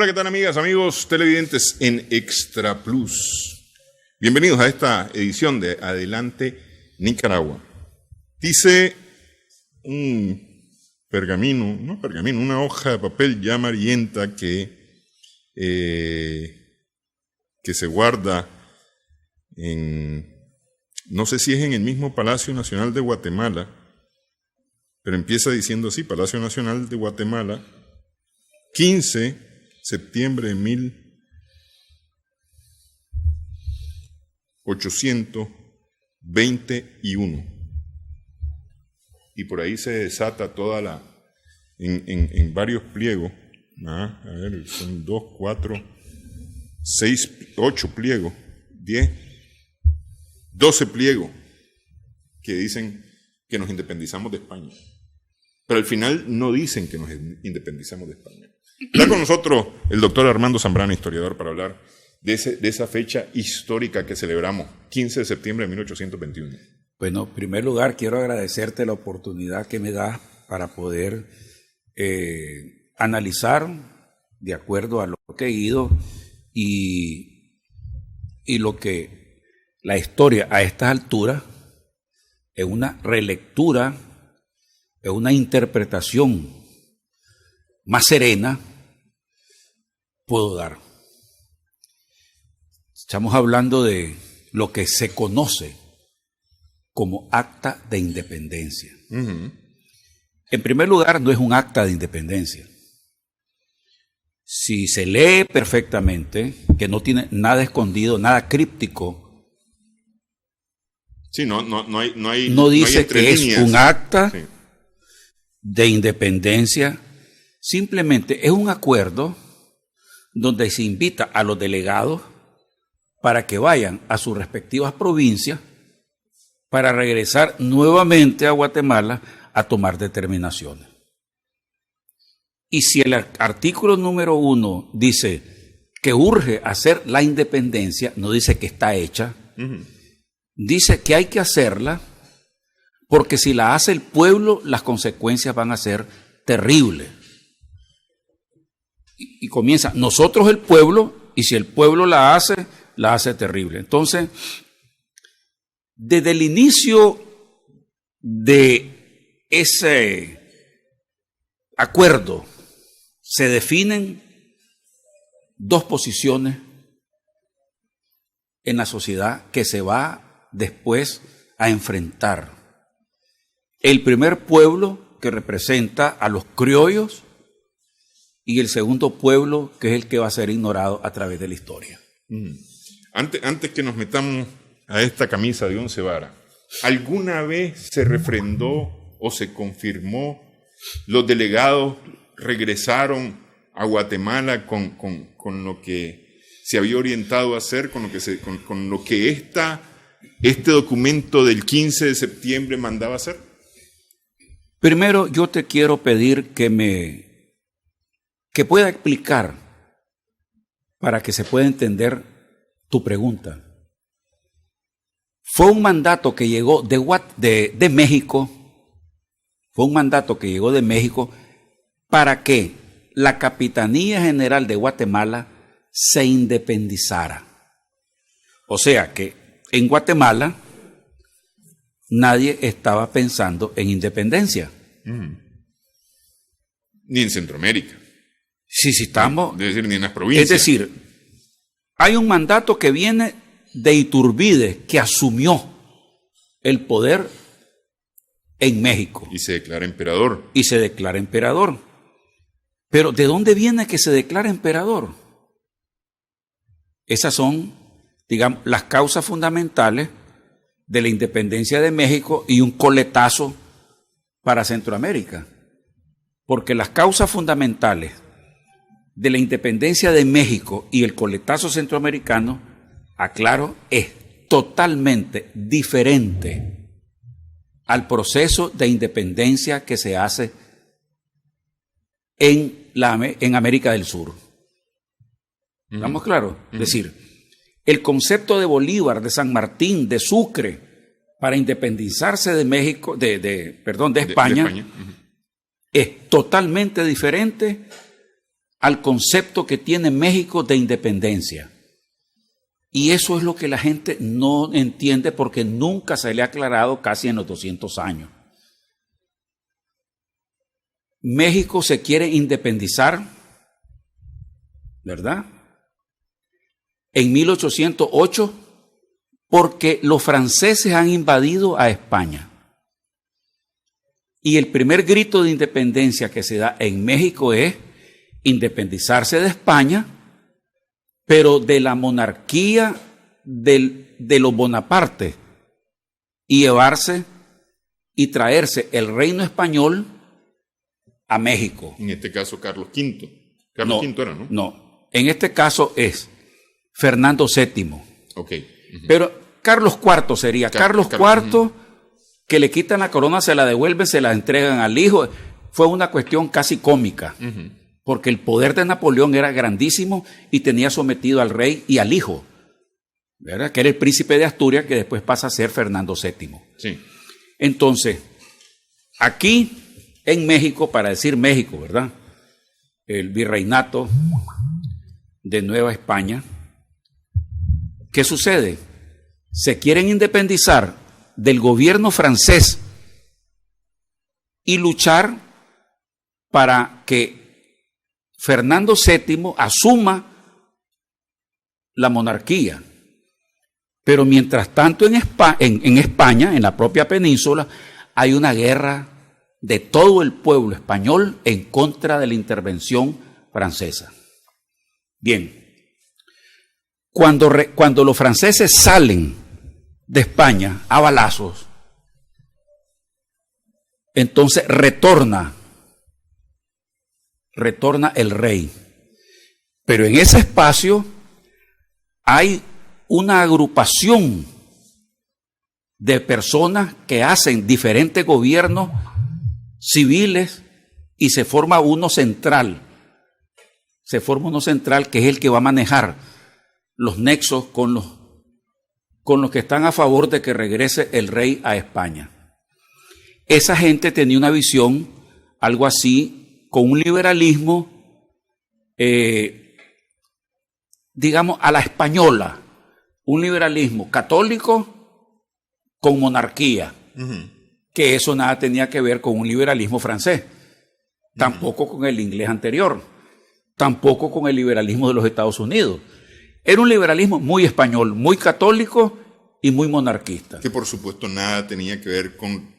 Hola, ¿qué tal, amigas, amigos televidentes en Extra Plus? Bienvenidos a esta edición de Adelante Nicaragua. Dice un pergamino, una hoja de papel ya amarillenta que se guarda en, no sé si es en el mismo Palacio Nacional de Guatemala, pero empieza diciendo así: Palacio Nacional de Guatemala, 15 septiembre de 1821. Y por ahí se desata toda la, en varios pliegos, a ver, son 2, 4, 6, 8 pliegos, 10, 12 pliegos que dicen que nos independizamos de España. Pero al final no dicen que nos independizamos de España. Está con nosotros el doctor Armando Zambrana, historiador, para hablar de esa fecha histórica que celebramos, 15 de septiembre de 1821. Bueno, en primer lugar, quiero agradecerte la oportunidad que me das para poder analizar de acuerdo a lo que he ido y lo que la historia a estas alturas es una relectura, es una interpretación más serena puedo dar. Estamos hablando de lo que se conoce como acta de independencia. Uh-huh. En primer lugar, no es un acta de independencia. Si se lee perfectamente, que no tiene nada escondido, nada críptico. Sí, no dice que es un acta, sí, de independencia. Simplemente es un acuerdo donde se invita a los delegados para que vayan a sus respectivas provincias para regresar nuevamente a Guatemala a tomar determinaciones. Y si el artículo número 1 dice que urge hacer la independencia, no dice que está hecha, uh-huh, dice que hay que hacerla porque si la hace el pueblo, las consecuencias van a ser terribles. Y comienza, nosotros el pueblo, y si el pueblo la hace terrible. Entonces, desde el inicio de ese acuerdo, se definen dos posiciones en la sociedad que se va después a enfrentar. El primer pueblo, que representa a los criollos, y el segundo pueblo, que es el que va a ser ignorado a través de la historia. Antes que nos metamos a esta camisa de 11 varas, ¿alguna vez se refrendó o se confirmó? ¿Los delegados regresaron a Guatemala con lo que se había orientado a hacer, con lo que este documento del 15 de septiembre mandaba hacer? Primero, yo te quiero pedir que pueda explicar para que se pueda entender tu pregunta. Fue un mandato que llegó de México, para que la Capitanía General de Guatemala se independizara. O sea que en Guatemala nadie estaba pensando en independencia. Ni en Centroamérica. Sí, estamos. Es decir, ni en las provincias. Es decir, hay un mandato que viene de Iturbide, que asumió el poder en México. Y se declara emperador. Pero ¿de dónde viene que se declara emperador? Esas son, digamos, las causas fundamentales de la independencia de México y un coletazo para Centroamérica. Porque las causas fundamentales de la independencia de México y el coletazo centroamericano, aclaro, es totalmente diferente al proceso de independencia que se hace en América del Sur. ¿Estamos claros? Es decir, el concepto de Bolívar, de San Martín, de Sucre, para independizarse de México, de España, es totalmente diferente al concepto que tiene México de independencia. Y eso es lo que la gente no entiende porque nunca se le ha aclarado casi en los 200 años. México se quiere independizar, ¿verdad? En 1808, porque los franceses han invadido a España. Y el primer grito de independencia que se da en México es independizarse de España, pero de la monarquía de los Bonaparte, y llevarse y traerse el reino español a México. En este caso, Carlos V. Carlos V era, ¿no? No, en este caso es Fernando VII. Ok. Pero Carlos IV sería. Carlos IV, que le quitan la corona, se la devuelven, se la entregan al hijo. Fue una cuestión casi cómica, porque el poder de Napoleón era grandísimo y tenía sometido al rey y al hijo, ¿verdad? Que era el príncipe de Asturias, que después pasa a ser Fernando VII. Sí. Entonces, aquí en México, para decir México, ¿verdad? El virreinato de Nueva España, ¿qué sucede? Se quieren independizar del gobierno francés y luchar para que Fernando VII asuma la monarquía. Pero mientras tanto en España, en la propia península, hay una guerra de todo el pueblo español en contra de la intervención francesa. Bien, cuando los franceses salen de España a balazos, entonces retorna el rey. Pero en ese espacio hay una agrupación de personas que hacen diferentes gobiernos civiles y se forma uno central. Se forma uno central que es el que va a manejar los nexos con los que están a favor de que regrese el rey a España. Esa gente tenía una visión, algo así, con un liberalismo, digamos, a la española, un liberalismo católico con monarquía, que eso nada tenía que ver con un liberalismo francés, tampoco con el inglés anterior, tampoco con el liberalismo de los Estados Unidos. Era un liberalismo muy español, muy católico y muy monarquista. Que por supuesto nada tenía que ver con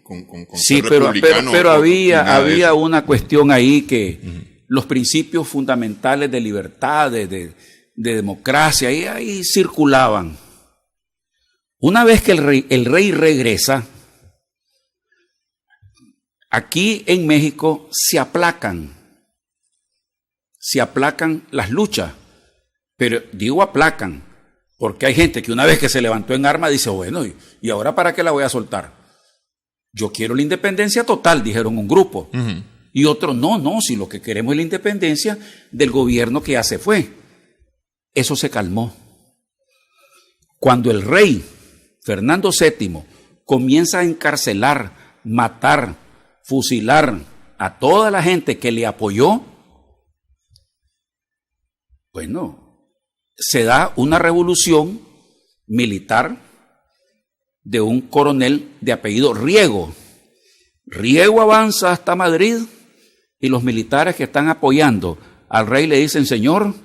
sí, ser republicano. pero había una cuestión ahí que los principios fundamentales de libertad, de democracia, ahí circulaban. Una vez que el rey regresa, aquí en México se aplacan las luchas, pero digo aplacan, porque hay gente que una vez que se levantó en armas dice, bueno, ¿y ahora para qué la voy a soltar? Yo quiero la independencia total, dijeron un grupo. Y otros, no, si lo que queremos es la independencia del gobierno que ya se fue. Eso se calmó. Cuando el rey Fernando VII comienza a encarcelar, matar, fusilar a toda la gente que le apoyó, bueno, se da una revolución militar de un coronel de apellido Riego. Riego avanza hasta Madrid y los militares que están apoyando al rey le dicen, señor,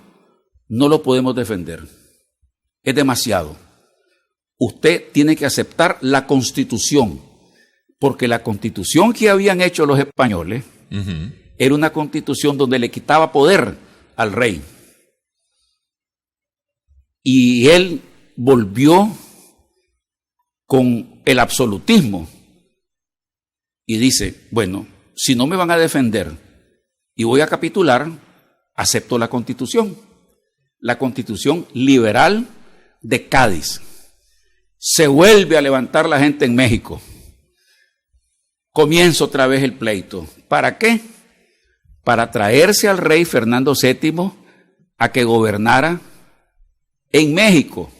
no lo podemos defender, es demasiado. Usted tiene que aceptar la Constitución, porque la Constitución que habían hecho los españoles era una Constitución donde le quitaba poder al rey. Y él volvió con el absolutismo y dice, bueno, si no me van a defender y voy a capitular, acepto la Constitución liberal de Cádiz. Se vuelve a levantar la gente en México. Comienza otra vez el pleito. ¿Para qué? Para traerse al rey Fernando VII a que gobernara en México.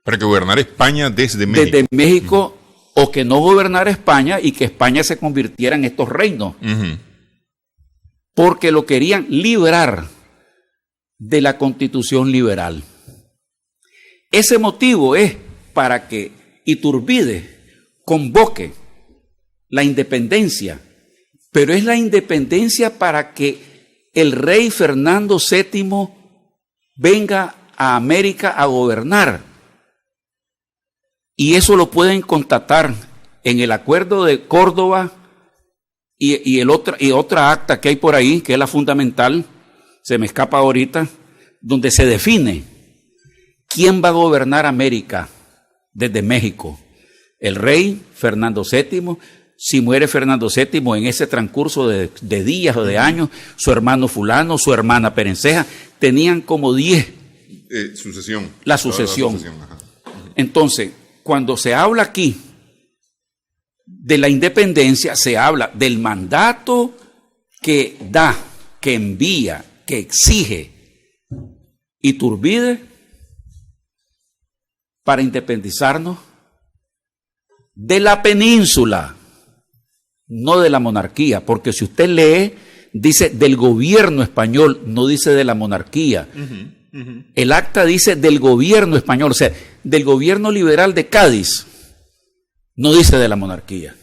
Para que gobernara España desde México. Desde México, o que no gobernara España y que España se convirtiera en estos reinos. Porque lo querían liberar de la Constitución liberal. Ese motivo es para que Iturbide convoque la independencia, pero es la independencia para que el rey Fernando VII venga a América a gobernar. Y eso lo pueden constatar en el Acuerdo de Córdoba y otra acta que hay por ahí, que es la fundamental, se me escapa ahorita, donde se define quién va a gobernar América desde México. El rey Fernando VII, si muere Fernando VII en ese transcurso de días o de años, su hermano fulano, su hermana Perenceja, tenían como 10. Sucesión. La sucesión. Ajá. Entonces, cuando se habla aquí de la independencia, se habla del mandato que da, que envía, que exige Iturbide para independizarnos de la península, no de la monarquía, porque si usted lee, dice del gobierno español, no dice de la monarquía. El acta dice del gobierno español, o sea, del gobierno liberal de Cádiz, no dice de la monarquía.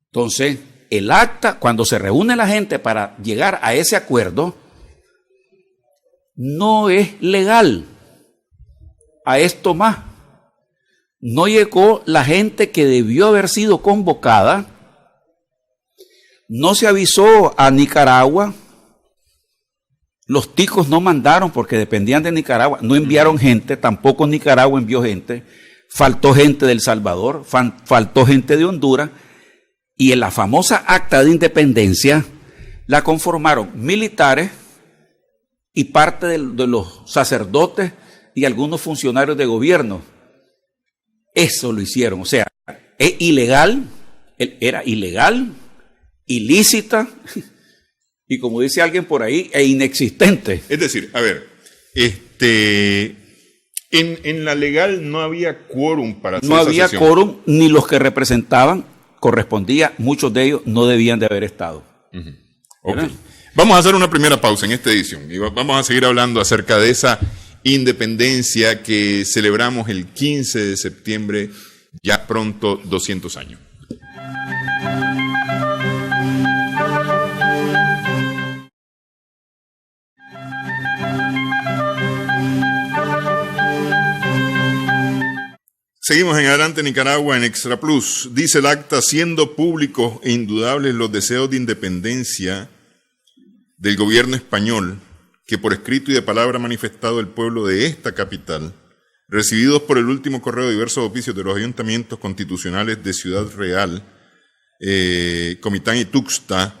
Entonces, el acta, cuando se reúne la gente para llegar a ese acuerdo, no es legal. A esto más, no llegó la gente que debió haber sido convocada, no se avisó a Nicaragua, los ticos no mandaron porque dependían de Nicaragua, no enviaron gente, tampoco Nicaragua envió gente, faltó gente de El Salvador, faltó gente de Honduras, y en la famosa acta de independencia la conformaron militares y parte de los sacerdotes y algunos funcionarios de gobierno. Eso lo hicieron, o sea, es ilegal, era ilegal, ilícita y, como dice alguien por ahí, e inexistente. Es decir, a ver, en la legal no había quórum para hacer no había sesión. quórum, ni los que representaban correspondía, muchos de ellos no debían de haber estado. Okay. Vamos a hacer una primera pausa en esta edición y vamos a seguir hablando acerca de esa independencia que celebramos el 15 de septiembre, ya pronto 200 años. Seguimos en Adelante Nicaragua en Extra Plus. Dice el acta, siendo públicos e indudables los deseos de independencia del gobierno español, que por escrito y de palabra ha manifestado el pueblo de esta capital, recibidos por el último correo de diversos oficios de los ayuntamientos constitucionales de Ciudad Real, Comitán y Tuxtla,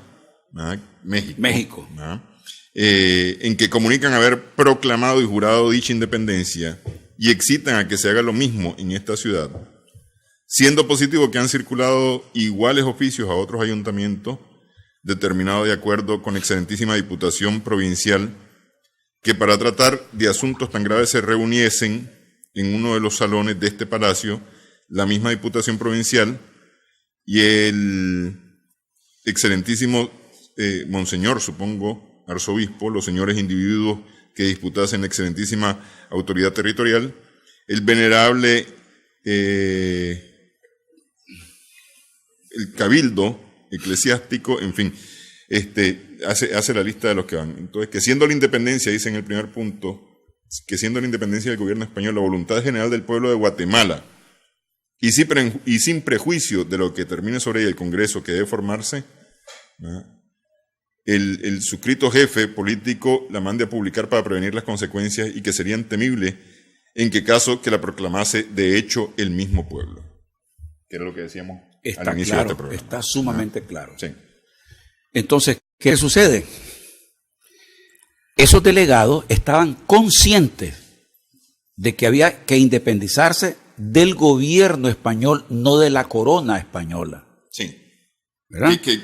México, en que comunican haber proclamado y jurado dicha independencia y excitan a que se haga lo mismo en esta ciudad, siendo positivo que han circulado iguales oficios a otros ayuntamientos, determinado de acuerdo con excelentísima Diputación Provincial, que para tratar de asuntos tan graves se reuniesen en uno de los salones de este palacio, la misma Diputación Provincial y el excelentísimo Monseñor, supongo, arzobispo, los señores individuos que disputasen la excelentísima autoridad territorial, el venerable el cabildo eclesiástico, en fin, hace la lista de los que van. Entonces, que siendo la independencia, dice en el primer punto, que siendo la independencia del gobierno español la voluntad general del pueblo de Guatemala, y sin prejuicio de lo que termine sobre ella el Congreso que debe formarse, el suscrito jefe político la mande a publicar para prevenir las consecuencias y que serían temibles en que caso que la proclamase de hecho el mismo pueblo. Que era lo que decíamos al inicio de este programa. Está sumamente claro. Sí. Entonces, ¿qué sucede? Esos delegados estaban conscientes de que había que independizarse del gobierno español, no de la corona española. Sí. ¿Verdad? Que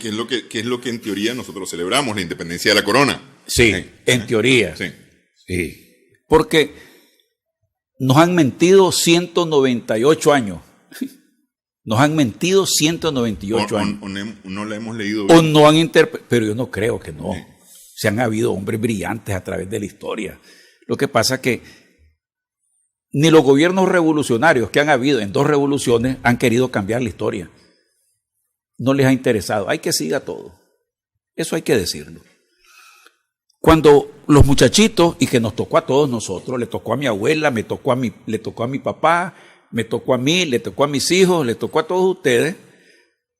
es lo que en teoría nosotros celebramos, la independencia de la corona. Sí, en teoría. Sí. Sí. Porque nos han mentido 198 años. Nos han mentido 198 años. O no la hemos leído bien. O no han interpretado, pero yo no creo que no. Se han habido hombres brillantes a través de la historia. Lo que pasa es que ni los gobiernos revolucionarios que han habido en 2 revoluciones han querido cambiar la historia. No les ha interesado. Hay que siga todo. Eso hay que decirlo. Cuando los muchachitos, y que nos tocó a todos nosotros, le tocó a mi abuela, le tocó a mi papá, me tocó a mí, le tocó a mis hijos, le tocó a todos ustedes,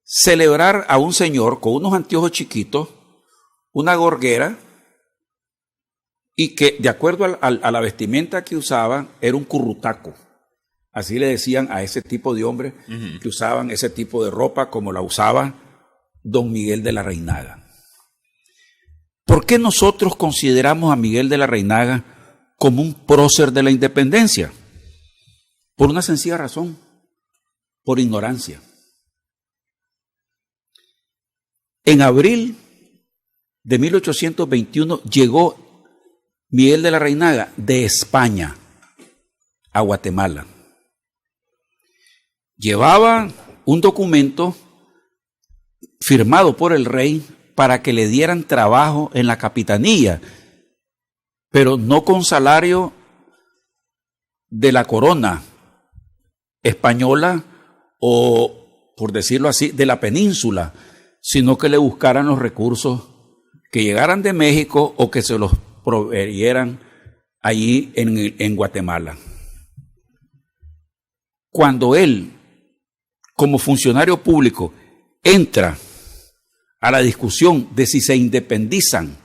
celebrar a un señor con unos anteojos chiquitos, una gorguera, y que de acuerdo a la vestimenta que usaban, era un currutaco. Así le decían a ese tipo de hombres que usaban ese tipo de ropa como la usaba don Miguel de la Reinaga. ¿Por qué nosotros consideramos a Miguel de la Reinaga como un prócer de la independencia? Por una sencilla razón, por ignorancia. En abril de 1821 llegó Miguel de la Reinaga de España a Guatemala. Llevaba un documento firmado por el rey para que le dieran trabajo en la capitanía, pero no con salario de la corona española o, por decirlo así, de la península, sino que le buscaran los recursos que llegaran de México o que se los proveyeran allí en Guatemala. Cuando él, como funcionario público, entra a la discusión de si se independizan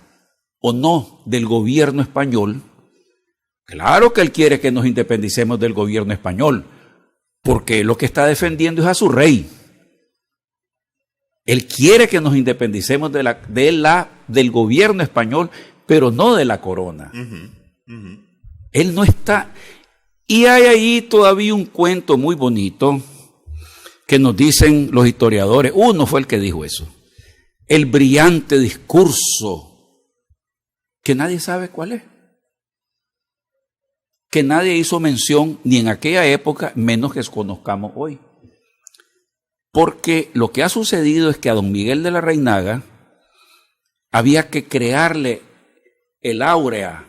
o no del gobierno español, claro que él quiere que nos independicemos del gobierno español, porque lo que está defendiendo es a su rey. Él quiere que nos independicemos del gobierno español, pero no de la corona. Él no está. Y hay ahí todavía un cuento muy bonito que nos dicen los historiadores. Uno fue el que dijo eso. El brillante discurso, que nadie sabe cuál es. Que nadie hizo mención ni en aquella época, menos que conozcamos hoy. Porque lo que ha sucedido es que a don Miguel de la Reinaga había que crearle el áurea,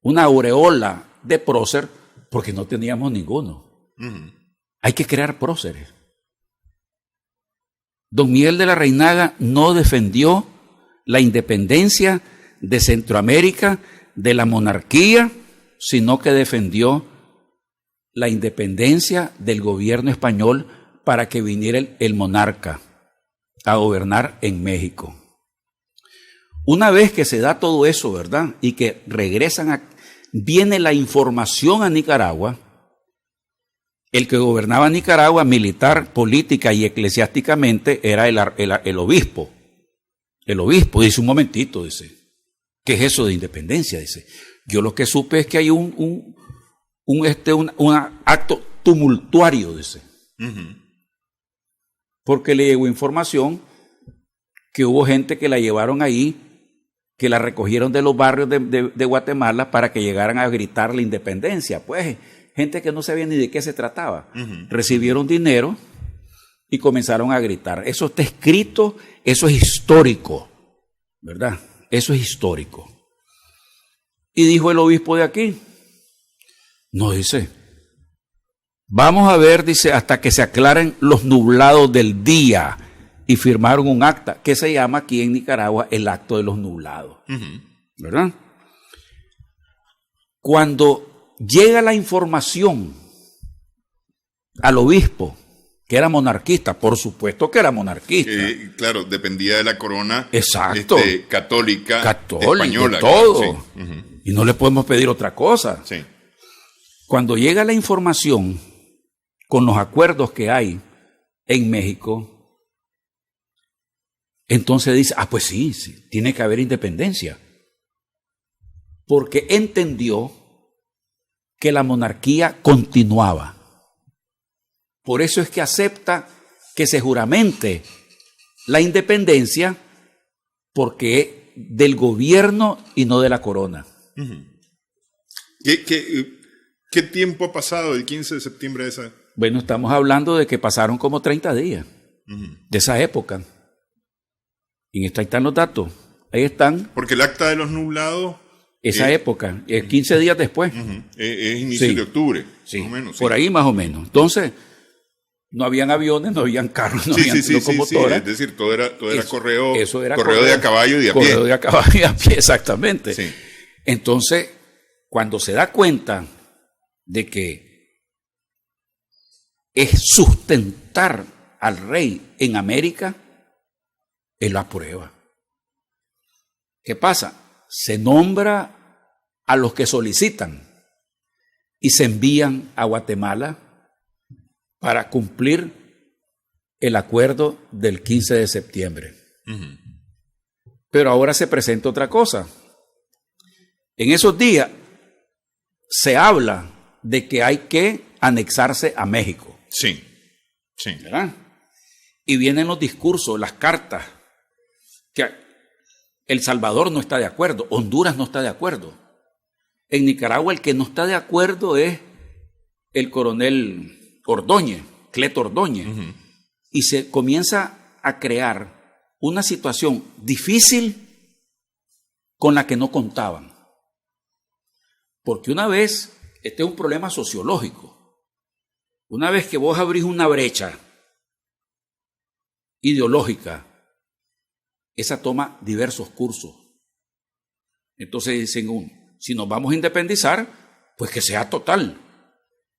una aureola de prócer, porque no teníamos ninguno. Hay que crear próceres. Don Miguel de la Reinaga no defendió la independencia de Centroamérica, de la monarquía, sino que defendió la independencia del gobierno español para que viniera el monarca a gobernar en México. Una vez que se da todo eso, ¿verdad? Y que viene la información a Nicaragua. El que gobernaba Nicaragua militar, política y eclesiásticamente era el obispo. El obispo dice, un momentito, dice, ¿qué es eso de independencia? Dice, yo lo que supe es que hay un acto tumultuario, dice. Porque le llegó información que hubo gente que la llevaron ahí, que la recogieron de los barrios de Guatemala para que llegaran a gritar la independencia. Pues gente que no sabía ni de qué se trataba. Recibieron dinero y comenzaron a gritar. Eso está escrito, eso es histórico, ¿verdad? Eso es histórico. Y dijo el obispo de aquí, no, dice, vamos a ver, dice, hasta que se aclaren los nublados del día. Y firmaron un acta que se llama aquí en Nicaragua el acto de los nublados, ¿verdad? Cuando llega la información al obispo, que era monarquista, por supuesto que era monarquista. Claro, dependía de la corona. Exacto. Católica, española. De todo. Claro, sí. Y no le podemos pedir otra cosa. Sí. Cuando llega la información con los acuerdos que hay en México, entonces dice, pues sí, tiene que haber independencia. Porque entendió que la monarquía continuaba. Por eso es que acepta que se juramente la independencia, porque es del gobierno y no de la corona. ¿Qué tiempo ha pasado el 15 de septiembre de esa? Bueno, estamos hablando de que pasaron como 30 días de esa época. Y ahí están los datos. Ahí están. Porque el acta de los nublados... Esa época, 15 días después. Es inicio de octubre, sí, más o menos. Por ahí más o menos. Entonces, no habían aviones, no habían carros, no habían locomotoras. Es decir, todo era correo, eso era correo de a caballo y de a pie. Correo de a caballo y a pie, exactamente. Sí. Entonces, cuando se da cuenta de que es sustentar al rey en América, él lo aprueba. ¿Qué pasa? Se nombra a los que solicitan y se envían a Guatemala para cumplir el acuerdo del 15 de septiembre. Pero ahora se presenta otra cosa. En esos días se habla de que hay que anexarse a México. Sí. ¿Verdad? Y vienen los discursos, las cartas, que El Salvador no está de acuerdo, Honduras no está de acuerdo. En Nicaragua el que no está de acuerdo es el coronel Ordóñez, Cleto Ordóñez. Y se comienza a crear una situación difícil con la que no contaban. Porque una vez, este es un problema sociológico, una vez que vos abrís una brecha ideológica, esa toma diversos cursos. Entonces dicen, si nos vamos a independizar, pues que sea total.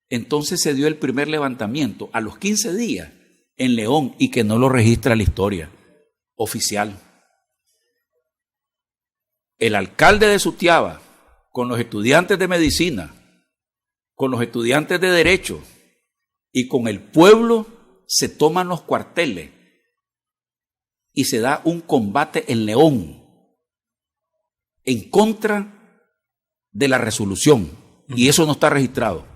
Entonces se dio el primer levantamiento a los 15 días en León y que no lo registra la historia oficial. El alcalde de Sutiaba, con los estudiantes de medicina, con los estudiantes de derecho y con el pueblo, se toman los cuarteles y se da un combate en León en contra de la resolución. Y eso no está registrado.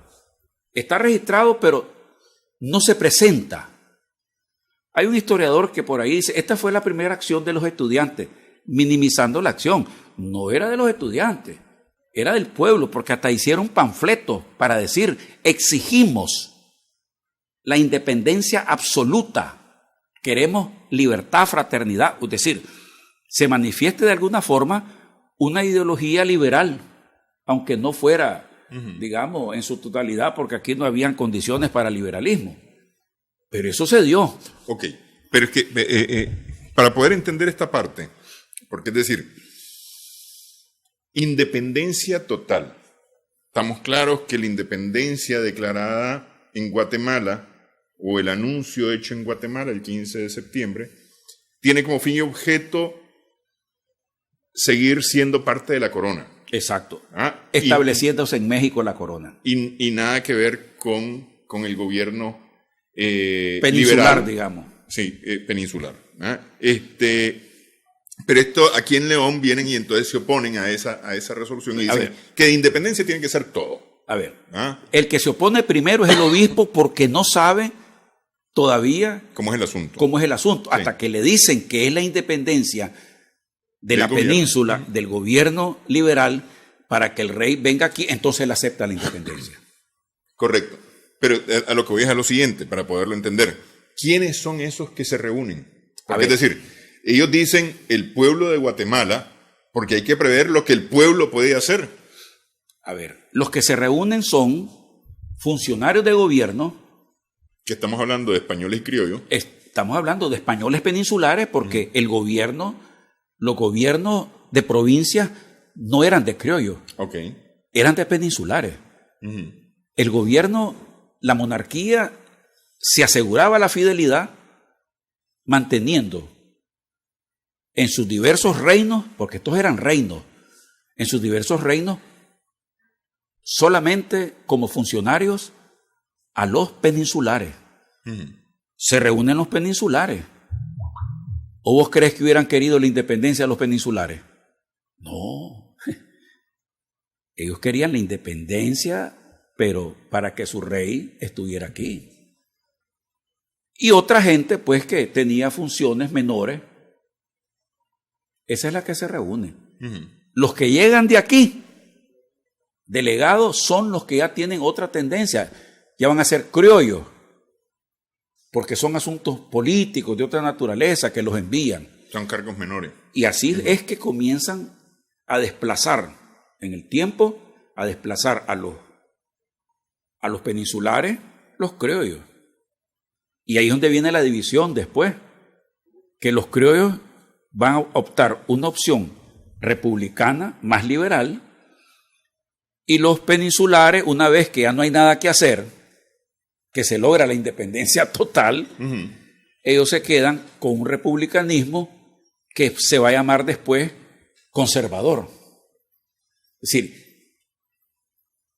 Está registrado, pero no se presenta. Hay un historiador que por ahí dice, esta fue la primera acción de los estudiantes, minimizando la acción. No era de los estudiantes, era del pueblo, porque hasta hicieron panfletos para decir, exigimos la independencia absoluta. Queremos libertad, fraternidad, es decir, se manifieste de alguna forma una ideología liberal, aunque no fuera, digamos, en su totalidad, porque aquí no habían condiciones para liberalismo. Pero eso se dio. Ok, pero es que para poder entender esta parte, porque es decir, independencia total. Estamos claros que la independencia declarada en Guatemala, o el anuncio hecho en Guatemala el 15 de septiembre, tiene como fin y objeto seguir siendo parte de la corona. Exacto. Estableciéndose en México la corona. Y nada que ver con el gobierno peninsular, liberal, digamos. Sí, peninsular. Pero esto aquí en León vienen y entonces se oponen a esa resolución y dicen que de independencia tiene que ser todo. A ver, el que se opone primero es el obispo porque no sabe todavía ¿cómo es el asunto? Sí. Hasta que le dicen que es la independencia de la península, del gobierno liberal, para que el rey venga aquí, entonces él acepta la independencia. Correcto. Pero a lo que voy es a lo siguiente, para poderlo entender. ¿Quiénes son esos que se reúnen? Porque, es decir, ellos dicen el pueblo de Guatemala, porque hay que prever lo que el pueblo puede hacer. A ver, los que se reúnen son funcionarios de gobierno. Que estamos hablando de españoles y criollos. Estamos hablando de españoles peninsulares porque el gobierno, los gobiernos de provincias no eran de criollos, eran de peninsulares. El gobierno, la monarquía, se aseguraba la fidelidad manteniendo en sus diversos reinos, porque estos eran reinos, en sus diversos reinos, solamente como funcionarios a los peninsulares. Se reúnen los peninsulares. ¿O vos crees que hubieran querido la independencia de los peninsulares? No. Ellos querían la independencia, pero para que su rey estuviera aquí. Y otra gente, pues, que tenía funciones menores, esa es la que se reúne. Los que llegan de aquí, delegados, son los que ya tienen otra tendencia, ya van a ser criollos, porque son asuntos políticos de otra naturaleza que los envían. Son cargos menores. Y así es que comienzan a desplazar en el tiempo, a desplazar a los peninsulares, los criollos. Y ahí es donde viene la división después, que los criollos van a optar una opción republicana, más liberal, y los peninsulares, una vez que ya no hay nada que hacer, que se logra la independencia total, ellos se quedan con un republicanismo que se va a llamar después conservador. Es decir,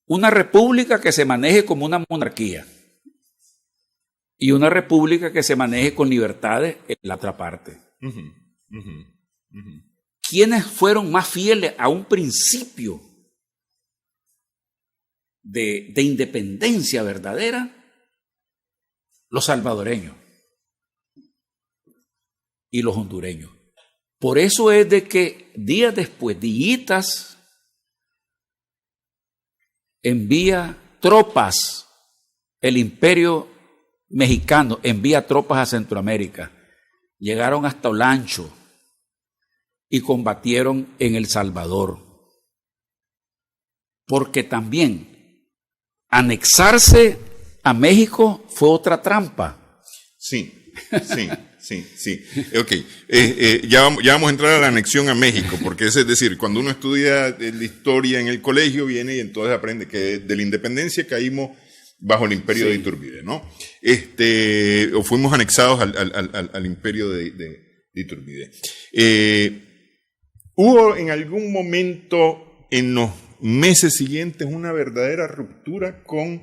una república que se maneje como una monarquía y una república que se maneje con libertades en la otra parte. ¿Quiénes fueron más fieles a un principio de independencia verdadera? Los salvadoreños y los hondureños. Por eso es de que días después, días, envía tropas, el imperio mexicano envía tropas a Centroamérica. Llegaron hasta Olancho y combatieron en El Salvador. Porque también anexarse a México fue otra trampa. Sí. Ok. Ya vamos a entrar a la anexión a México, porque es decir, cuando uno estudia la historia en el colegio, viene y entonces aprende que de la independencia caímos bajo el imperio de Iturbide, ¿no? O fuimos anexados al imperio de Iturbide. Hubo en algún momento, en los meses siguientes, una verdadera ruptura con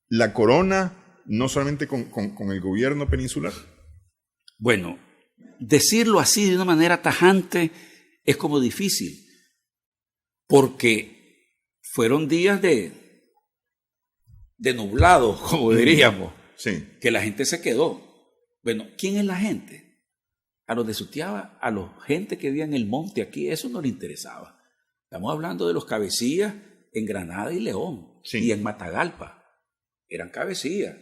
la corona, no solamente con el gobierno peninsular. Bueno, decirlo así de una manera tajante es como difícil, porque fueron días de nublado, como diríamos, que la gente se quedó. Bueno, ¿quién es la gente? A los de Sutiaba, a la gente que vivía en el monte aquí, eso no le interesaba. Estamos hablando de los cabecillas en Granada y León, y en Matagalpa. Eran cabecillas.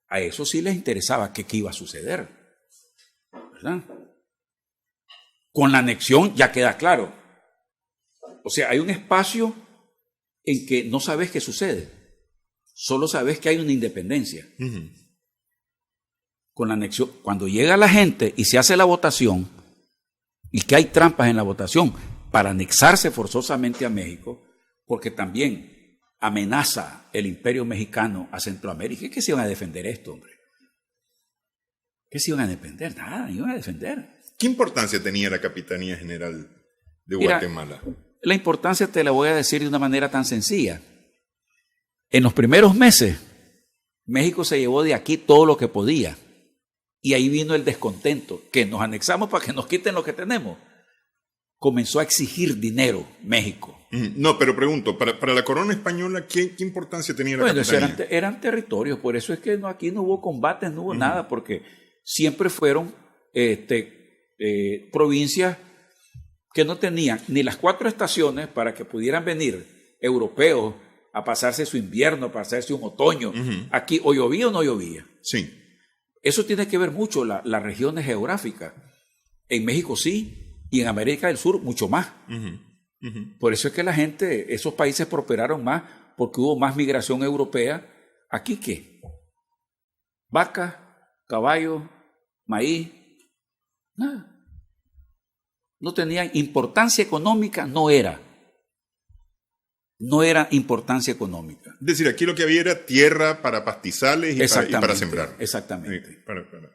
A eso sí les interesaba qué iba a suceder, ¿verdad? Con la anexión ya queda claro. O sea, hay un espacio en que no sabes qué sucede. Solo sabes que hay una independencia. Con la anexión, cuando llega la gente y se hace la votación, y que hay trampas en la votación para anexarse forzosamente a México, porque también amenaza el imperio mexicano a Centroamérica. ¿Qué se iban a defender esto, hombre? ¿Qué se iban a defender? Nada, iban a defender. ¿Qué importancia tenía la Capitanía General de Guatemala? La importancia te la voy a decir de una manera tan sencilla. En los primeros meses, México se llevó de aquí todo lo que podía. Y ahí vino el descontento, que nos anexamos para que nos quiten lo que tenemos. Comenzó a exigir dinero México. No, pero pregunto, para la corona española, ¿qué importancia tenía la Capitanía? Eran territorios, por eso es que aquí no hubo combates, no hubo nada, porque siempre fueron provincias que no tenían ni las 4 estaciones para que pudieran venir europeos a pasarse su invierno, a pasarse un otoño. Aquí o llovía o no llovía. Sí. Eso tiene que ver mucho las regiones geográficas. En México sí, y en América del Sur mucho más. Por eso es que la gente, esos países prosperaron más, porque hubo más migración europea. ¿Aquí qué? Vaca, caballo, maíz, nada. No tenía importancia económica, no era importancia económica. Es decir, aquí lo que había era tierra para pastizales y para sembrar. Exactamente.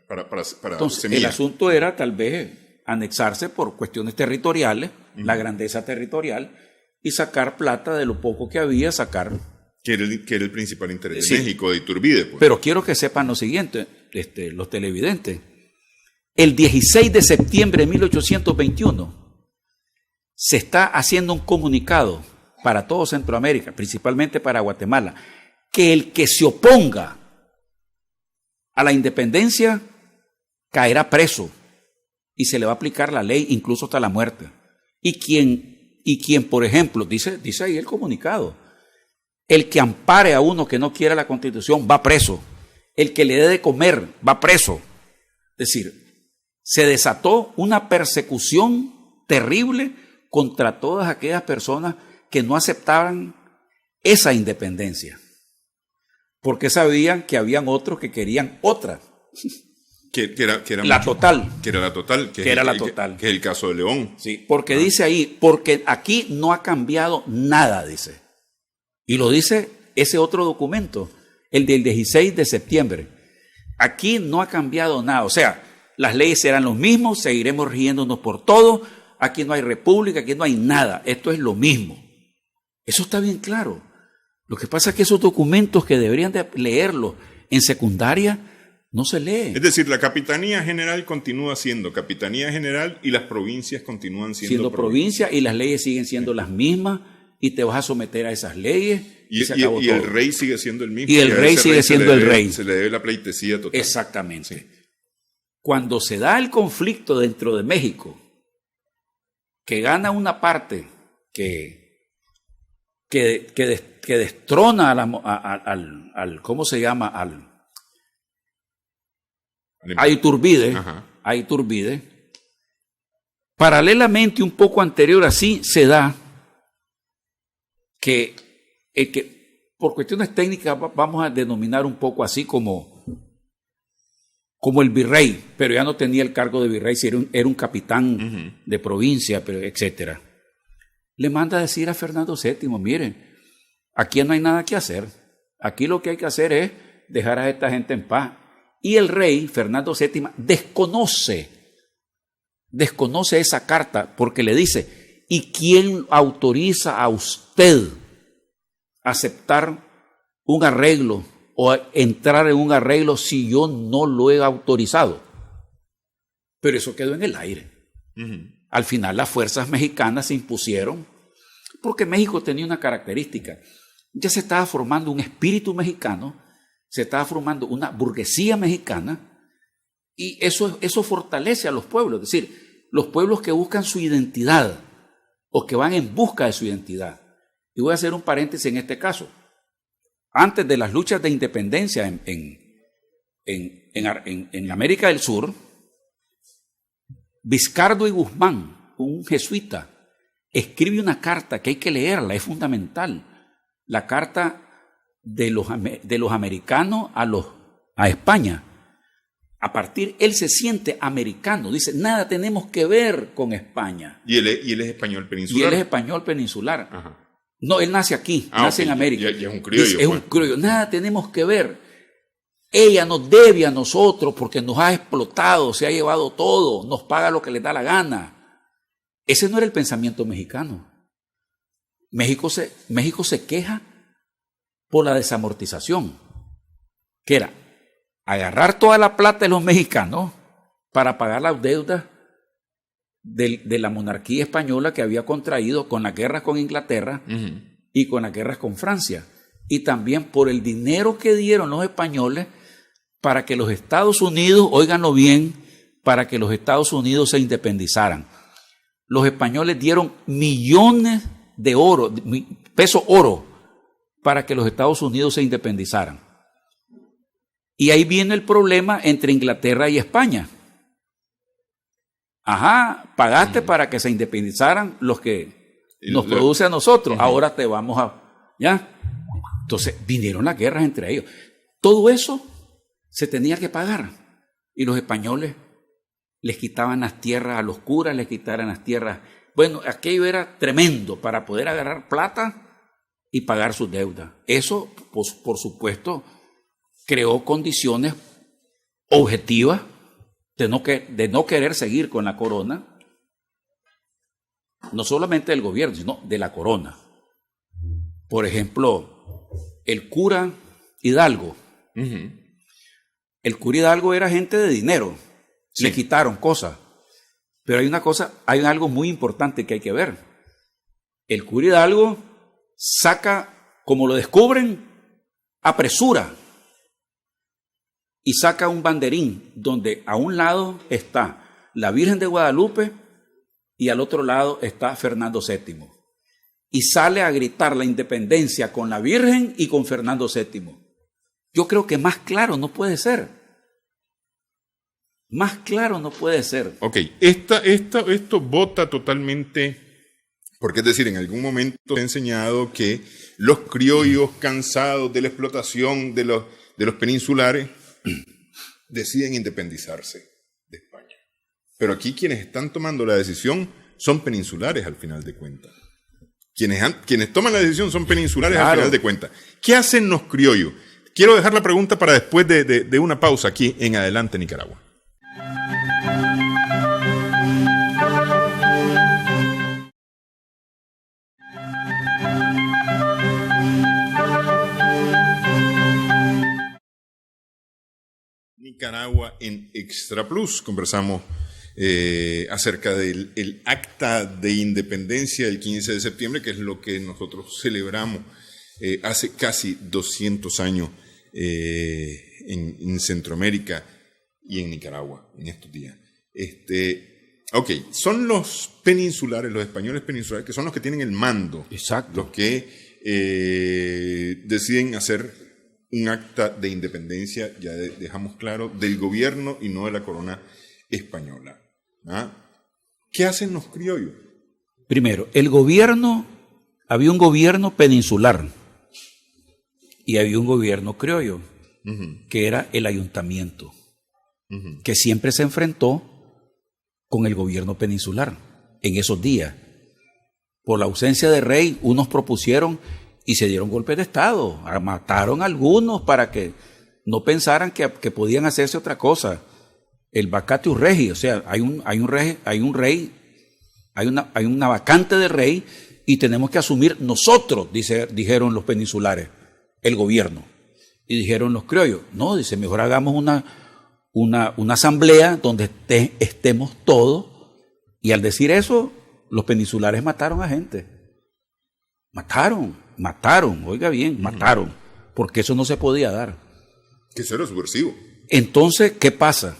Para entonces, semillas. El asunto era tal vez anexarse por cuestiones territoriales, la grandeza territorial, y sacar plata de lo poco que había, Que era el principal interés de México, de Iturbide. Pues. Pero quiero que sepan lo siguiente, los televidentes. El 16 de septiembre de 1821 se está haciendo un comunicado para todo Centroamérica, principalmente para Guatemala, que el que se oponga a la independencia caerá preso y se le va a aplicar la ley incluso hasta la muerte. Y quien, por ejemplo, dice ahí el comunicado, el que ampare a uno que no quiera la Constitución va preso, el que le dé de comer va preso. Es decir, se desató una persecución terrible contra todas aquellas personas que no aceptaban esa independencia, porque sabían que habían otros que querían otra. Que era la total. Que era la total. Que era la total. Que es el caso de León. Sí, porque dice ahí, porque aquí no ha cambiado nada, dice. Y lo dice ese otro documento, el del 16 de septiembre. Aquí no ha cambiado nada. O sea, las leyes serán los mismos, seguiremos rigiéndonos por todo. Aquí no hay república, aquí no hay nada. Esto es lo mismo. Eso está bien claro. Lo que pasa es que esos documentos que deberían de leerlos en secundaria no se lee. Es decir, la Capitanía General continúa siendo Capitanía General y las provincias continúan siendo provincias, y las leyes siguen siendo las mismas y te vas a someter a esas leyes y se acabó y todo. el rey sigue siendo el mismo. Y el rey sigue siendo el rey. Se le debe la pleitesía total. Exactamente. Sí. Cuando se da el conflicto dentro de México, que gana una parte que destrona al ¿cómo se llama? A Iturbide. A Iturbide. Paralelamente, un poco anterior así, se da que por cuestiones técnicas vamos a denominar un poco así como el virrey, pero ya no tenía el cargo de virrey, si era un capitán de provincia, pero etcétera. Le manda a decir a Fernando VII, miren, aquí no hay nada que hacer. Aquí lo que hay que hacer es dejar a esta gente en paz. Y el rey, Fernando VII, desconoce esa carta porque le dice, ¿y quién autoriza a usted a aceptar un arreglo o a entrar en un arreglo si yo no lo he autorizado? Pero eso quedó en el aire. Al final las fuerzas mexicanas se impusieron porque México tenía una característica. Ya se estaba formando un espíritu mexicano, se estaba formando una burguesía mexicana y eso fortalece a los pueblos. Es decir, los pueblos que buscan su identidad o que van en busca de su identidad. Y voy a hacer un paréntesis en este caso. Antes de las luchas de independencia en América del Sur, Vizcardo y Guzmán, un jesuita, escribe una carta que hay que leerla, es fundamental. La carta de los americanos a España. A partir, él se siente americano, dice, nada tenemos que ver con España. Y él es español peninsular. Y él es español peninsular. Ajá. No, él nace aquí, nace en América. Ya es un criollo. Dice, es un criollo, nada tenemos que ver. Ella nos debe a nosotros porque nos ha explotado, se ha llevado todo, nos paga lo que le da la gana. Ese no era el pensamiento mexicano. México se queja por la desamortización, que era agarrar toda la plata de los mexicanos para pagar las deudas de la monarquía española que había contraído con las guerras con Inglaterra y con las guerras con Francia, y también por el dinero que dieron los españoles para que los Estados Unidos, óiganlo bien, para que los Estados Unidos se independizaran. Los españoles dieron millones de oro, peso oro, para que los Estados Unidos se independizaran. Y ahí viene el problema entre Inglaterra y España. Ajá, pagaste para que se independizaran los que nos produce a nosotros, ahora te vamos a... ¿Ya? Entonces vinieron las guerras entre ellos. Todo eso se tenía que pagar. Y los españoles les quitaban las tierras a los curas, les quitaban las tierras... Bueno, aquello era tremendo para poder agarrar plata y pagar sus deudas. Eso, pues, por supuesto, creó condiciones objetivas de no querer seguir con la corona, no solamente del gobierno, sino de la corona. Por ejemplo, el cura Hidalgo. El cura Hidalgo era gente de dinero, sí. Le quitaron cosas, pero hay algo muy importante que hay que ver. El cura Hidalgo saca, como lo descubren, apresura y saca un banderín donde a un lado está la Virgen de Guadalupe y al otro lado está Fernando VII. Y sale a gritar la independencia con la Virgen y con Fernando VII. Yo creo que más claro no puede ser. Más claro no puede ser. Ok, esto bota totalmente, porque es decir, en algún momento he enseñado que los criollos cansados de la explotación de los peninsulares deciden independizarse de España. Pero aquí quienes están tomando la decisión son peninsulares al final de cuentas. Quienes toman la decisión son peninsulares al final de cuentas. ¿Qué hacen los criollos? Quiero dejar la pregunta para después de una pausa aquí en Adelante Nicaragua. Nicaragua en Extra Plus. Conversamos acerca del acta de independencia del 15 de septiembre, que es lo que nosotros celebramos hace casi 200 años en Centroamérica y en Nicaragua en estos días. Ok, son los peninsulares, los españoles peninsulares, que son los que tienen el mando. Exacto. Los que deciden hacer un acta de independencia, ya dejamos claro, del gobierno y no de la corona española. ¿Ah? ¿Qué hacen los criollos? Primero, había un gobierno peninsular y había un gobierno criollo, que era el ayuntamiento, que siempre se enfrentó con el gobierno peninsular en esos días. Por la ausencia de rey, unos propusieron y se dieron golpes de Estado, mataron a algunos para que no pensaran que podían hacerse otra cosa. El vacatius regi, o sea, hay una vacante de rey y tenemos que asumir nosotros, dijeron los peninsulares, el gobierno. Y dijeron los criollos, no, dice, mejor hagamos una asamblea donde estemos todos. Y al decir eso, los peninsulares mataron a gente. Mataron, oiga bien, mataron, porque eso no se podía dar. Que eso era subversivo. Entonces, ¿qué pasa?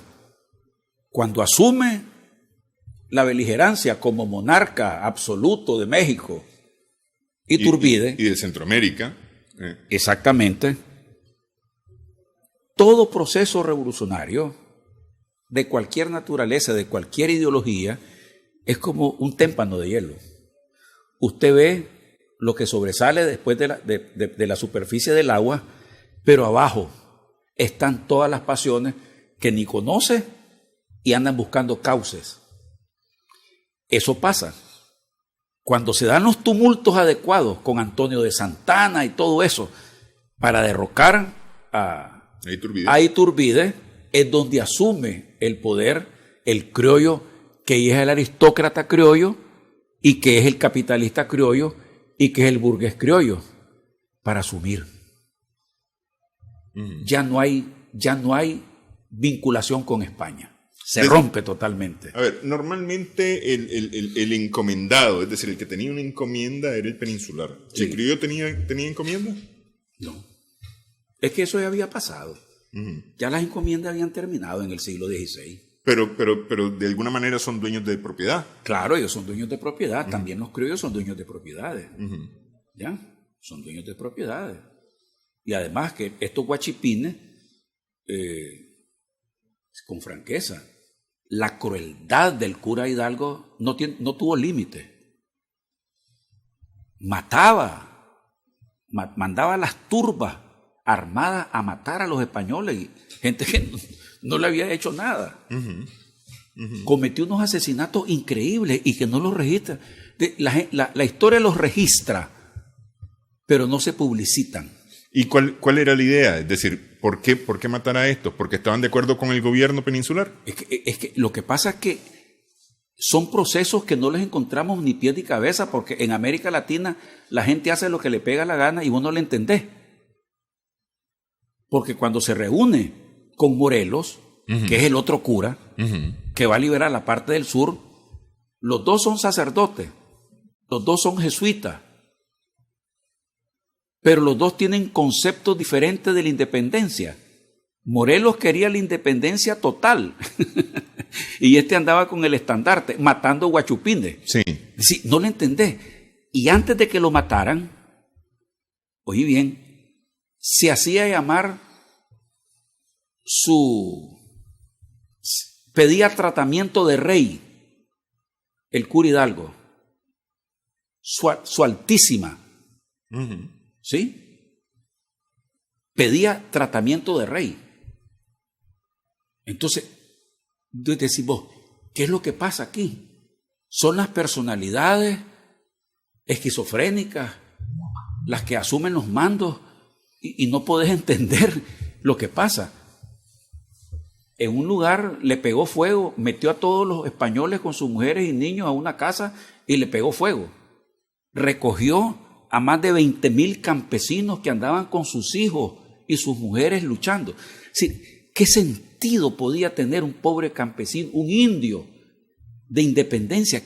Cuando asume la beligerancia como monarca absoluto de México, Iturbide, y de Centroamérica. Exactamente, todo proceso revolucionario de cualquier naturaleza, de cualquier ideología, es como un témpano de hielo. Usted ve lo que sobresale después de la superficie del agua, pero abajo están todas las pasiones que ni conoce y andan buscando cauces. Eso pasa cuando se dan los tumultos adecuados con Antonio de Santana y todo eso para derrocar a Iturbide, es donde asume el poder el criollo, que es el aristócrata criollo y que es el capitalista criollo y que es el burgués criollo, para asumir. Ya no hay vinculación con España. Se rompe totalmente. A ver, normalmente el encomendado, es decir, el que tenía una encomienda era el peninsular. Sí. ¿El criollo tenía encomienda? No. Es que eso ya había pasado. Ya las encomiendas habían terminado en el siglo XVI. Pero de alguna manera son dueños de propiedad. Claro, ellos son dueños de propiedad. También los criollos son dueños de propiedades. ¿Ya? Son dueños de propiedades. Y además que estos guachipines, con franqueza, la crueldad del cura Hidalgo no tuvo límite. Mandaba a las turbas armadas a matar a los españoles, y gente que no le había hecho nada. Cometió unos asesinatos increíbles y que no los registra. La historia los registra, pero no se publicitan. ¿Y cuál era la idea? Es decir, ¿por qué matar a estos? ¿Porque estaban de acuerdo con el gobierno peninsular? Es que lo que pasa es que son procesos que no les encontramos ni pies ni cabeza, porque en América Latina la gente hace lo que le pega la gana y vos no le entendés. Porque cuando se reúne con Morelos, que es el otro cura, que va a liberar la parte del sur, los dos son sacerdotes, los dos son jesuitas, pero los dos tienen conceptos diferentes de la independencia. Morelos quería la independencia total y este andaba con el estandarte, matando guachupines. Sí, no lo entendés. Y antes de que lo mataran, oí bien, se hacía llamar pedía tratamiento de rey, el cura Hidalgo, su Altísima, ¿sí? Pedía tratamiento de rey. Entonces, decís vos, ¿qué es lo que pasa aquí? Son las personalidades esquizofrénicas las que asumen los mandos y no podés entender lo que pasa. En un lugar le pegó fuego, metió a todos los españoles con sus mujeres y niños a una casa y le pegó fuego. Recogió a más de 20,000 campesinos que andaban con sus hijos y sus mujeres luchando. Sí, ¿qué sentido podía tener un pobre campesino, un indio de independencia?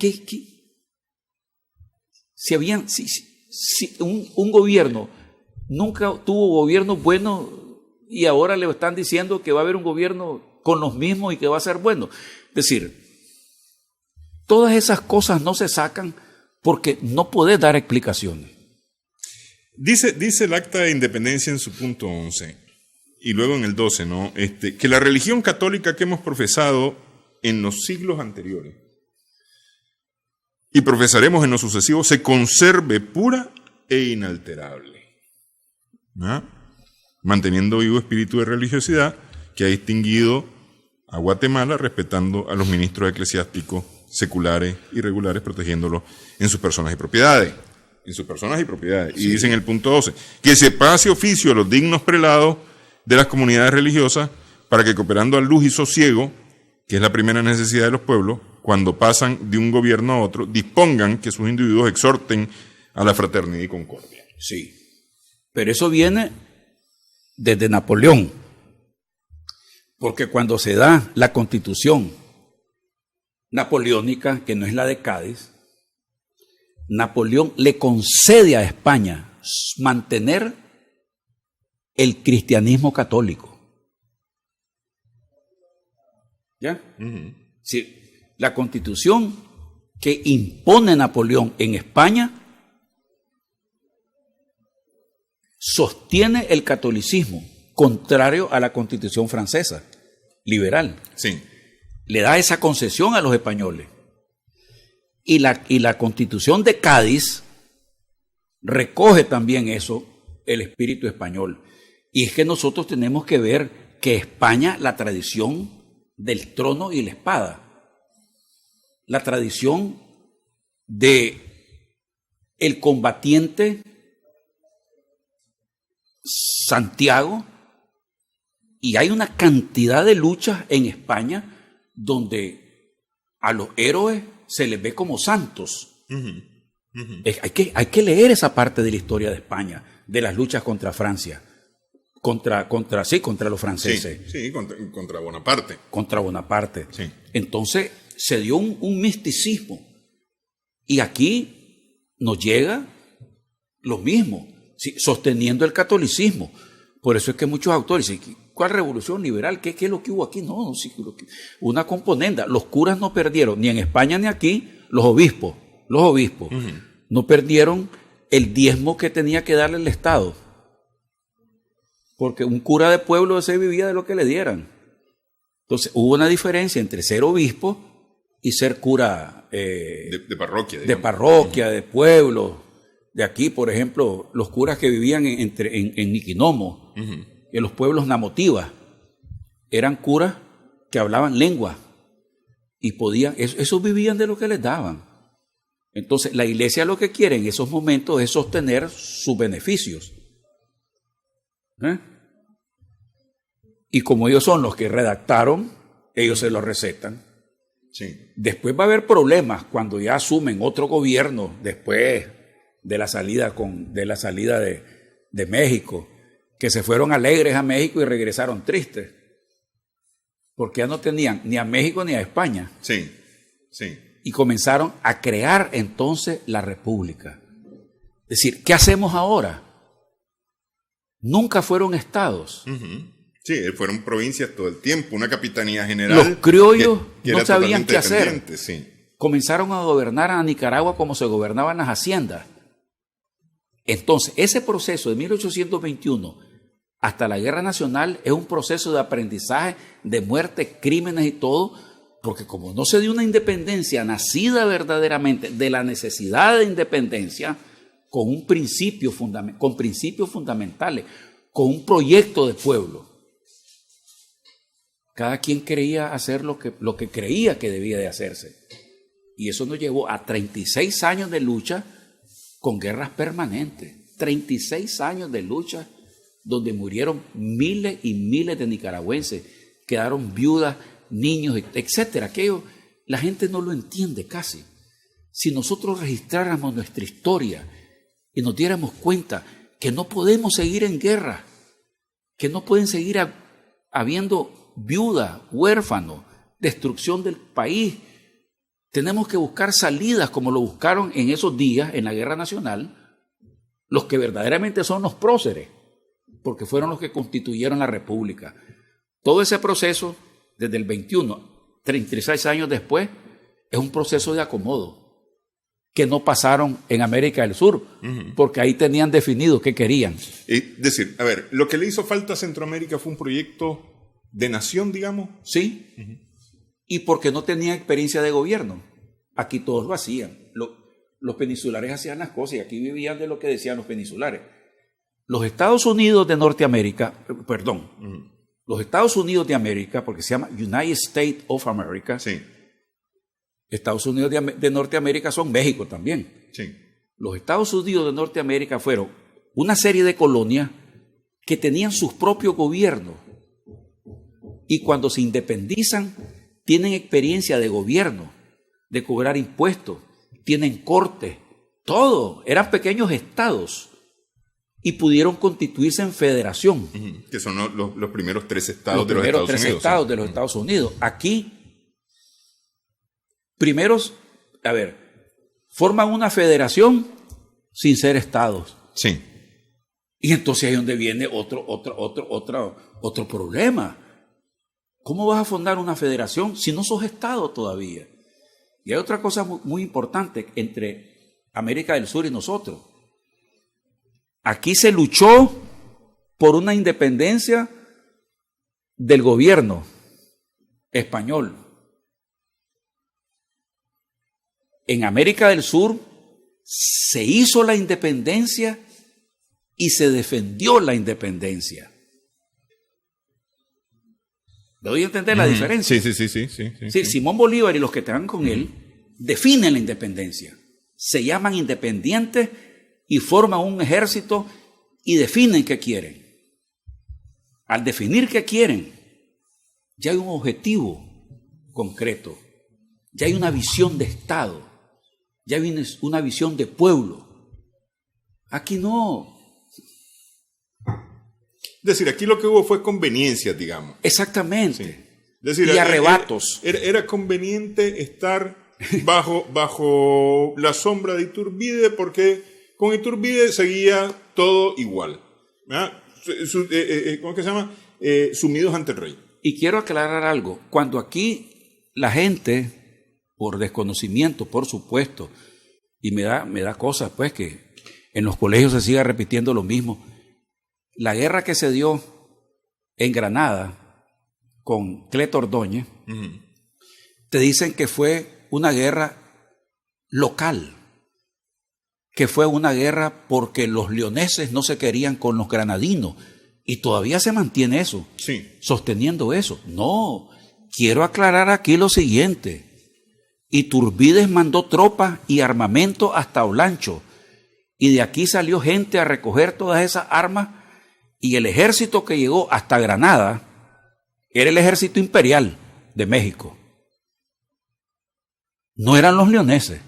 Si un gobierno nunca tuvo gobiernos buenos y ahora le están diciendo que va a haber un gobierno con los mismos y que va a ser bueno. Es decir, todas esas cosas no se sacan porque no podés dar explicaciones. Dice el Acta de Independencia en su punto 11 y luego en el 12, ¿no? Que la religión católica que hemos profesado en los siglos anteriores y profesaremos en los sucesivos se conserve pura e inalterable, ¿no? Manteniendo vivo espíritu de religiosidad que ha distinguido a Guatemala, respetando a los ministros eclesiásticos seculares y regulares, protegiéndolos en sus personas y propiedades. Sí. Y dice en el punto 12, que se pase oficio a los dignos prelados de las comunidades religiosas para que, cooperando a luz y sosiego, que es la primera necesidad de los pueblos, cuando pasan de un gobierno a otro, dispongan que sus individuos exhorten a la fraternidad y concordia. Sí, pero eso viene desde Napoleón, porque cuando se da la Constitución napoleónica, que no es la de Cádiz, Napoleón le concede a España mantener el cristianismo católico. ¿Ya? Sí, la Constitución que impone Napoleón en España sostiene el catolicismo, contrario a la Constitución francesa, liberal. Sí. Le da esa concesión a los españoles. Y la Constitución de Cádiz recoge también eso, el espíritu español. Y es que nosotros tenemos que ver que España, la tradición del trono y la espada, la tradición de el combatiente Santiago, y hay una cantidad de luchas en España donde a los héroes se les ve como santos. Hay que leer esa parte de la historia de España, de las luchas contra Francia, contra los franceses. Sí, contra Bonaparte. Contra Bonaparte. Sí. Entonces se dio un misticismo. Y aquí nos llega lo mismo, ¿sí? Sosteniendo el catolicismo. Por eso es que muchos autores dicen, ¿cuál revolución liberal? ¿Qué es lo que hubo aquí? No, sí, una componenda. Los curas no perdieron, ni en España ni aquí, los obispos no perdieron el diezmo que tenía que darle el Estado. Porque un cura de pueblo se vivía de lo que le dieran. Entonces hubo una diferencia entre ser obispo y ser cura de parroquia. De parroquia, de pueblo. De aquí, por ejemplo, los curas que vivían en Niquinomo, en los pueblos namotivas, eran curas que hablaban lengua y podían, esos vivían de lo que les daban. Entonces, la iglesia lo que quiere en esos momentos es sostener sus beneficios. Y como ellos son los que redactaron, ellos se los recetan. Sí. Después va a haber problemas cuando ya asumen otro gobierno, después de la salida de México, que se fueron alegres a México y regresaron tristes, porque ya no tenían ni a México ni a España. Sí. Y comenzaron a crear entonces la república. Es decir, ¿qué hacemos ahora? Nunca fueron estados. Sí, fueron provincias todo el tiempo, una capitanía general. Los criollos que no sabían qué hacer. Sí. Comenzaron a gobernar a Nicaragua como se gobernaban las haciendas. Entonces, ese proceso de 1821 hasta la Guerra Nacional es un proceso de aprendizaje, de muerte, crímenes y todo, Porque como no se dio una independencia nacida verdaderamente de la necesidad de independencia, con principios fundamentales, con un proyecto de pueblo, cada quien quería hacer lo que creía que debía de hacerse. Y eso nos llevó a 36 años de lucha con guerras permanentes. 36 años de lucha donde murieron miles y miles de nicaragüenses, quedaron viudas, niños, etcétera. Aquello la gente no lo entiende casi. Si nosotros registráramos nuestra historia y nos diéramos cuenta que no podemos seguir en guerra, que no pueden seguir habiendo viudas, huérfanos, destrucción del país, tenemos que buscar salidas como lo buscaron en esos días en la Guerra Nacional, los que verdaderamente son los próceres, porque fueron los que constituyeron la República. Todo ese proceso, desde el 21, 36 años después, es un proceso de acomodo que no pasaron en América del Sur, porque ahí tenían definido qué querían. Es decir, a ver, lo que le hizo falta a Centroamérica fue un proyecto de nación, digamos. Sí, y porque no tenían experiencia de gobierno. Aquí todos lo hacían. Los peninsulares hacían las cosas y aquí vivían de lo que decían los peninsulares. Los Estados Unidos de Norteamérica, los Estados Unidos de América, porque se llama United States of America, Sí. Estados Unidos de Norteamérica son México también. Sí. Los Estados Unidos de Norteamérica fueron una serie de colonias que tenían sus propios gobiernos y cuando se independizan tienen experiencia de gobierno, de cobrar impuestos, tienen cortes, todo. Eran pequeños estados y pudieron constituirse en federación. Que son los primeros 3 estados de los Estados Unidos. Estados de los Estados Unidos. Aquí, primeros, forman una federación sin ser estados. Sí. Y entonces ahí es donde viene otro problema. ¿Cómo vas a fundar una federación si no sos estado todavía? Y hay otra cosa muy importante entre América del Sur y nosotros. Aquí se luchó por una independencia del gobierno español. En América del Sur se hizo la independencia y se defendió la independencia. ¿Me doy a entender la diferencia? Sí. Simón Bolívar y los que están con él definen la independencia. Se llaman independientes y forman un ejército y definen qué quieren. Al definir qué quieren, ya hay un objetivo concreto, ya hay una visión de Estado, ya hay una visión de pueblo. Aquí no. Es decir, aquí lo que hubo fue conveniencia, digamos. Exactamente. Sí. Es decir, y arrebatos. Era conveniente estar bajo la sombra de Iturbide porque con Iturbide seguía todo igual. ¿Cómo es que se llama? Sumidos ante el rey. Y quiero aclarar algo. Cuando aquí la gente, por desconocimiento, por supuesto, y me da cosas, pues, que en los colegios se siga repitiendo lo mismo. La guerra que se dio en Granada con Cleto Ordóñez, te dicen que fue una guerra local, que fue una guerra porque los leoneses no se querían con los granadinos, y todavía se mantiene eso, sosteniendo eso. No, quiero aclarar aquí lo siguiente. Iturbide mandó tropas y armamento hasta Olancho, y de aquí salió gente a recoger todas esas armas, y el ejército que llegó hasta Granada era el ejército imperial de México. No eran los leoneses.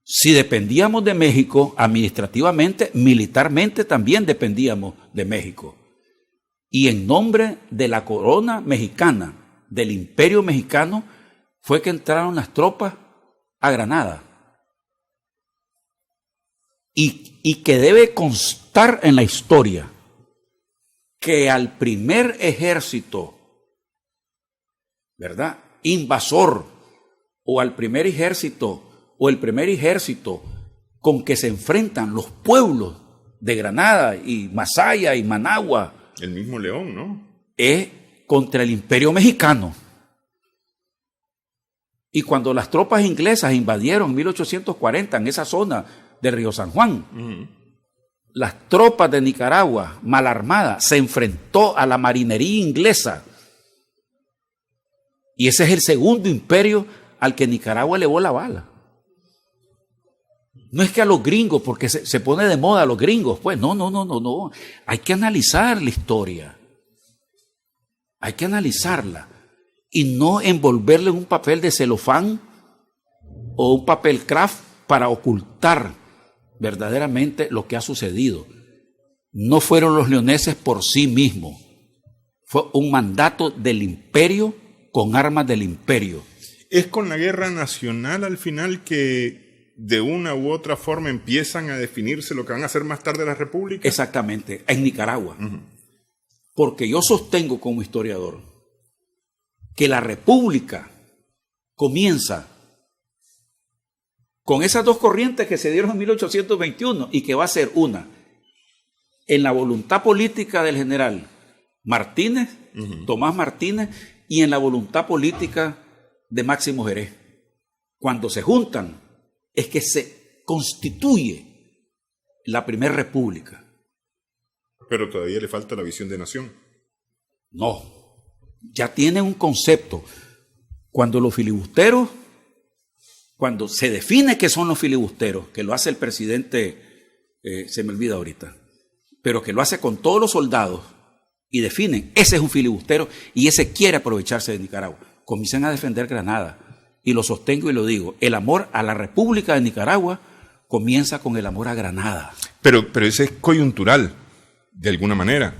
Si dependíamos de México administrativamente, militarmente también dependíamos de México. Y en nombre de la corona mexicana, del imperio mexicano, fue que entraron las tropas a Granada. Y que debe constar en la historia que al primer ejército, ¿verdad?, invasor, o al primer ejército, o el primer ejército con que se enfrentan los pueblos de Granada y Masaya y Managua, el mismo León, ¿no? Es contra el imperio mexicano. Y cuando las tropas inglesas invadieron en 1840 en esa zona del río San Juan, las tropas de Nicaragua, mal armadas, se enfrentó a la marinería inglesa. Y ese es el segundo imperio al que Nicaragua elevó la bala. No es que a los gringos, porque se pone de moda a los gringos, pues no. Hay que analizar la historia. Hay que analizarla. Y no envolverle en un papel de celofán o un papel craft para ocultar verdaderamente lo que ha sucedido. No fueron los leoneses por sí mismos. Fue un mandato del imperio con armas del imperio. Es con la guerra nacional al final que de una u otra forma empiezan a definirse lo que van a hacer más tarde las repúblicas. Exactamente, en Nicaragua. Porque yo sostengo como historiador que la república comienza con esas dos corrientes que se dieron en 1821 y que va a ser una en la voluntad política del general Martínez, Tomás Martínez, y en la voluntad política de Máximo Jerez. Cuando se juntan es que se constituye la primera república. Pero todavía le falta la visión de nación. No, ya tiene un concepto. Cuando los filibusteros, cuando se define qué son los filibusteros, que lo hace el presidente, se me olvida ahorita, pero que lo hace con todos los soldados y definen, ese es un filibustero y ese quiere aprovecharse de Nicaragua. Comienzan a defender Granada y lo sostengo y lo digo, el amor a la República de Nicaragua comienza con el amor a Granada. Pero ese es coyuntural, de alguna manera.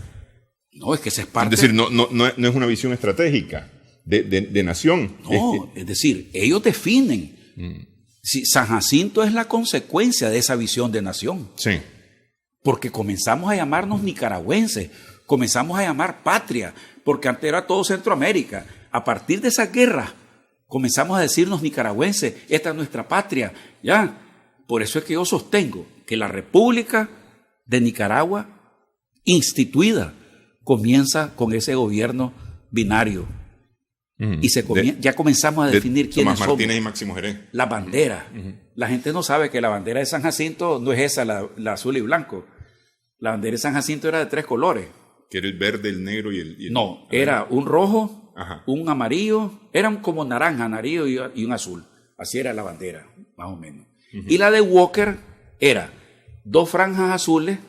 No, es que esa es parte. Es decir, no es una visión estratégica de nación. No, es decir, ellos definen. Si San Jacinto es la consecuencia de esa visión de nación. Sí. Porque comenzamos a llamarnos nicaragüenses, comenzamos a llamar patria, porque antes era todo Centroamérica. A partir de esa guerra comenzamos a decirnos nicaragüenses, esta es nuestra patria. Ya, por eso es que yo sostengo que la República de Nicaragua, instituida, comienza con ese gobierno binario. Y ya comenzamos a definir quiénes somos. Tomás Martínez y Máximo Jerez. La bandera. La gente no sabe que la bandera de San Jacinto no es esa, la azul y blanco. La bandera de San Jacinto era de 3 colores. Que era el verde, el negro y el... No, era un rojo, un amarillo, eran como naranja, amarillo y un azul. Así era la bandera, más o menos. Y la de Walker era 2 franjas azules,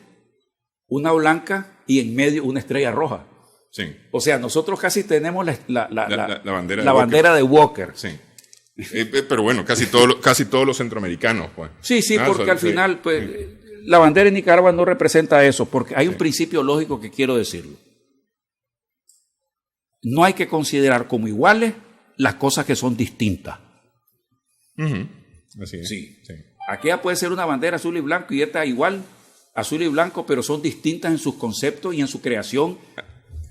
una blanca y en medio una estrella roja. Sí. O sea, nosotros casi tenemos la bandera de Walker. Sí. Pero bueno, casi todos los centroamericanos, pues. Sí, porque al final, pues, la bandera de Nicaragua no representa eso, porque hay un principio lógico que quiero decirlo. No hay que considerar como iguales las cosas que son distintas. Así es. Sí. Aquella puede ser una bandera azul y blanco y esta igual, azul y blanco, pero son distintas en sus conceptos y en su creación.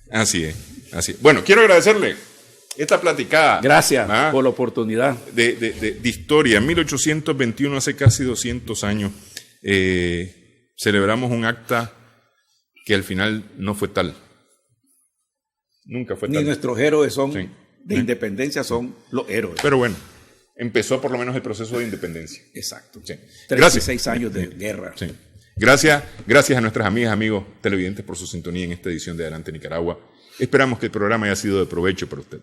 Así es. Bueno, quiero agradecerle esta platicada. Gracias por la oportunidad. De historia. En 1821, hace casi 200 años, celebramos un acta que al final no fue tal. Nunca fue tal. Ni nuestros héroes son de independencia, son los héroes. Pero bueno, empezó por lo menos el proceso de independencia. Exacto. Sí. 36 años de guerra. Sí. Gracias a nuestras amigas, amigos televidentes por su sintonía en esta edición de Adelante Nicaragua. Esperamos que el programa haya sido de provecho para usted.